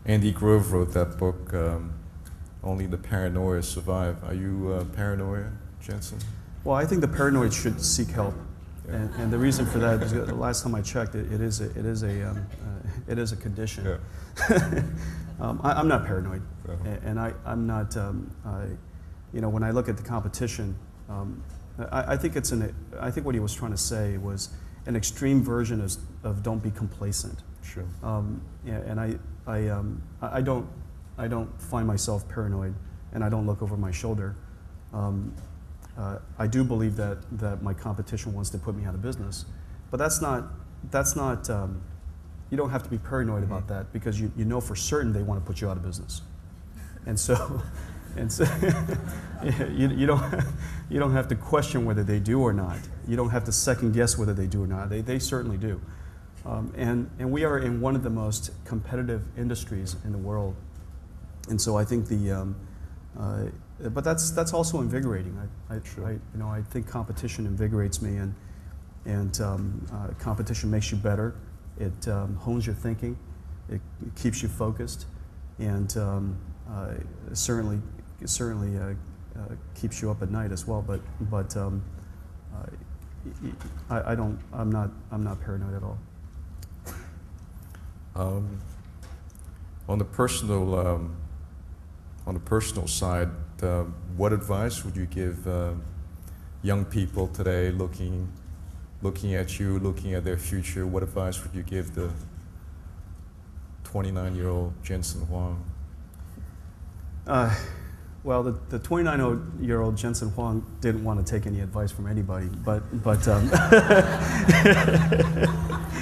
Andy Grove wrote that book, Only the Paranoia Survive. Are you paranoia, Jen-Hsun? Well, I think the paranoid should seek help. Yeah. And the reason for that is the last time I checked, it is a condition. Yeah. I'm not paranoid, and I'm not. When I look at the competition, I think what he was trying to say was an extreme version of don't be complacent. Sure. And I don't find myself paranoid, and I don't look over my shoulder. I do believe that my competition wants to put me out of business, but that's not. You don't have to be paranoid about that, because you know for certain they want to put you out of business, and so you don't have to question whether they do or not. You don't have to second guess whether they do or not. They certainly do, and we are in one of the most competitive industries in the world, and so I think but that's also invigorating. I think competition invigorates me, and competition makes you better. It hones your thinking. It keeps you focused, and certainly keeps you up at night as well. But I'm not paranoid at all. On the personal side, what advice would you give young people today looking at you, looking at their future? What advice would you give the 29-year-old Jen-Hsun Huang? Well, the 29-year-old Jen-Hsun Huang didn't want to take any advice from anybody, but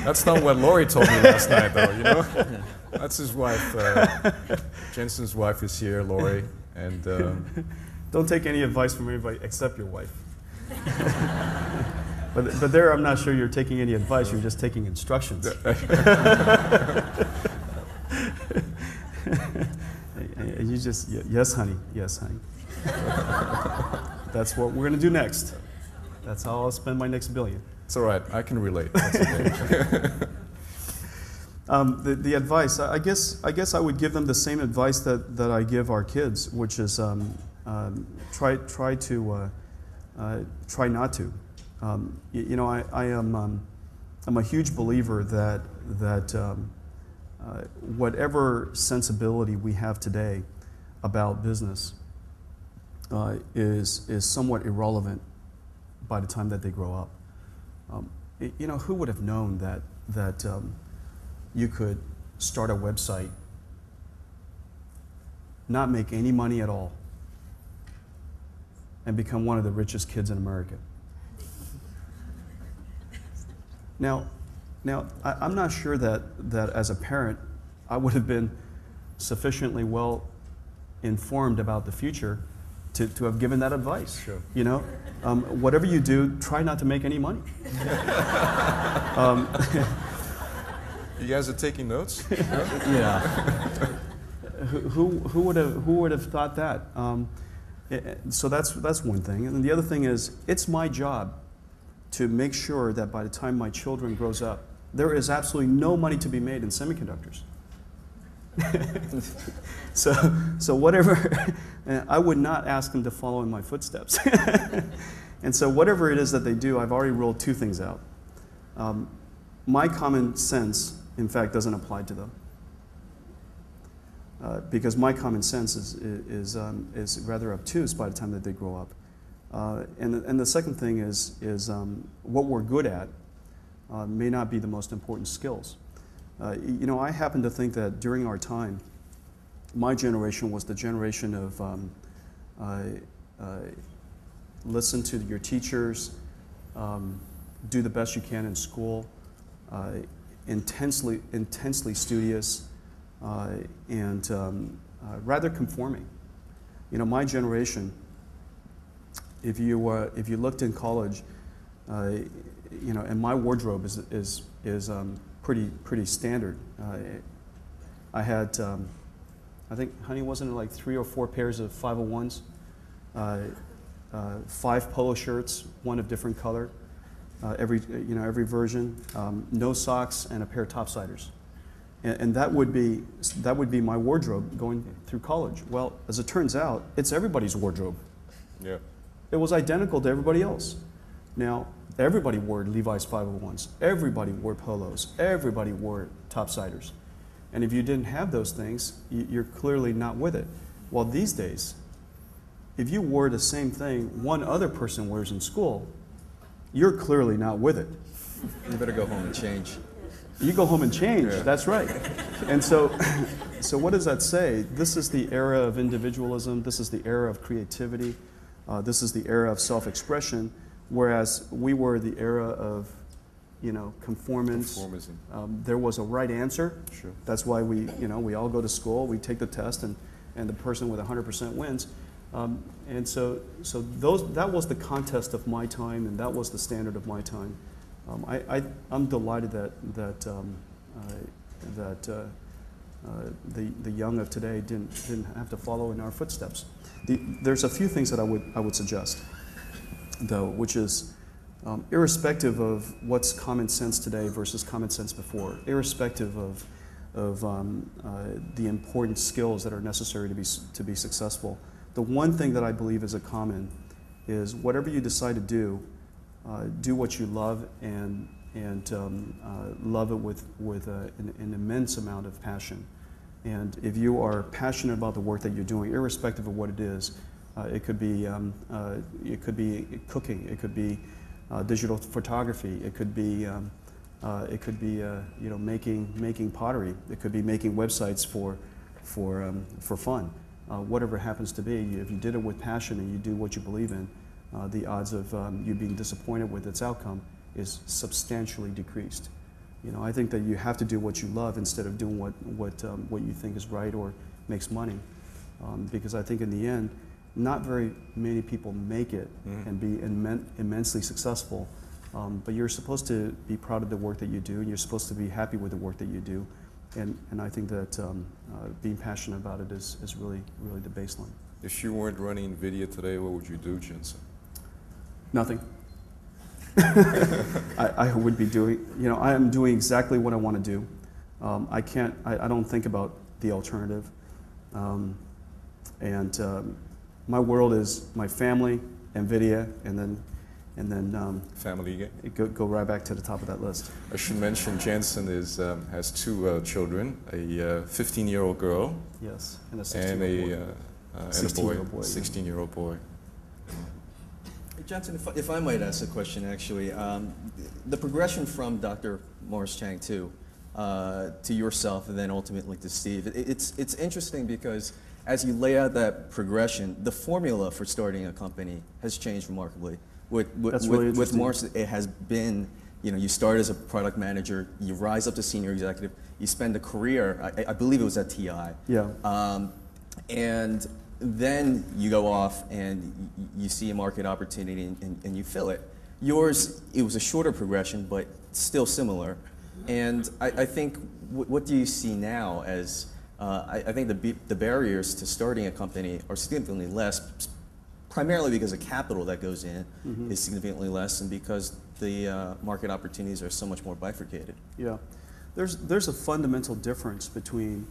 That's not what Lori told me last night, though. You know, that's his wife. Jen-Hsun's wife is here, Lori, and don't take any advice from anybody except your wife. But there, I'm not sure you're taking any advice. You're just taking instructions. You just, yes, honey, yes, honey. That's what we're going to do next. That's how I'll spend my next billion. It's all right. I can relate. That's okay. The advice, I guess I would give them the same advice that I give our kids, which is try not to. I'm a huge believer that whatever sensibility we have today about business is somewhat irrelevant by the time that they grow up. Who would have known that you could start a website, not make any money at all, and become one of the richest kids in America? Now, I'm not sure that as a parent, I would have been sufficiently well informed about the future to have given that advice. Sure. Whatever you do, try not to make any money. You guys are taking notes? Yeah. Who would have thought that? So that's one thing, and the other thing is, it's my job to make sure that by the time my children grows up, there is absolutely no money to be made in semiconductors. so whatever, I would not ask them to follow in my footsteps. And so whatever it is that they do, I've already ruled two things out. My common sense, in fact, doesn't apply to them. Because my common sense is rather obtuse by the time that they grow up. And the second thing is what we're good at may not be the most important skills. I happen to think that during our time, my generation was the generation of listen to your teachers, do the best you can in school, intensely studious, and rather conforming. My generation, if you looked in college, and my wardrobe is pretty standard. I had, I think, honey, wasn't it like 3 or 4 pairs of 501s, 5 polo shirts, one of different color, every version, no socks, and a pair of topsiders. And that would be my wardrobe going through college. Well, as it turns out, it's everybody's wardrobe. Yeah. It was identical to everybody else. Now, everybody wore Levi's 501s. Everybody wore polos. Everybody wore topsiders. And if you didn't have those things, you're clearly not with it. Well, these days, if you wore the same thing one other person wears in school, you're clearly not with it. You better go home and change. You go home and change, Yeah. that's right. And so what does that say? This is the era of individualism, this is the era of creativity, this is the era of self-expression, whereas we were the era of, conformance. Conformism. There was a right answer. Sure. That's why we all go to school, we take the test, and the person with 100% wins. And so that was the contest of my time, and that was the standard of my time. I'm delighted that the young of today didn't have to follow in our footsteps. There's a few things that I would suggest, though, which is irrespective of what's common sense today versus common sense before, irrespective of the important skills that are necessary to be successful. The one thing that I believe is a common is whatever you decide to do what you love and love it with an immense amount of passion. And if you are passionate about the work that you're doing, irrespective of what it is, it could be cooking, it could be digital photography, it could be making pottery, it could be making websites for fun. Whatever it happens to be, if you did it with passion and you do what you believe in, the odds of you being disappointed with its outcome is substantially decreased. I think that you have to do what you love instead of doing what you think is right or makes money, because I think in the end, not very many people make it and be immensely successful. But you're supposed to be proud of the work that you do, and you're supposed to be happy with the work that you do, and I think that being passionate about it is really the baseline. If you weren't running NVIDIA today, what would you do, Jen-Hsun? Nothing. I would be doing, I am doing exactly what I want to do. I don't think about the alternative. My world is my family, NVIDIA, and then Family again? go right back to the top of that list. I should mention Jen-Hsun has two children, a 15-year-old girl Yes, and a and 16-year-old boy. 16-year-old boy. Hey, Jen-Hsun, if I might ask a question, actually, the progression from Dr. Morris Chang to yourself and then ultimately to Steve, it's interesting because as you lay out that progression, the formula for starting a company has changed remarkably. With Morris, it has been, you start as a product manager, you rise up to senior executive, you spend a career, I believe it was at TI. Yeah. And then you go off and you see a market opportunity and you fill it. Yours, it was a shorter progression, but still similar. And I think, what do you see now as, I think the barriers to starting a company are significantly less, primarily because the capital that goes in is significantly less, and because the market opportunities are so much more bifurcated. Yeah, there's a fundamental difference between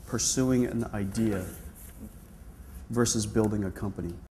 pursuing an idea versus building a company.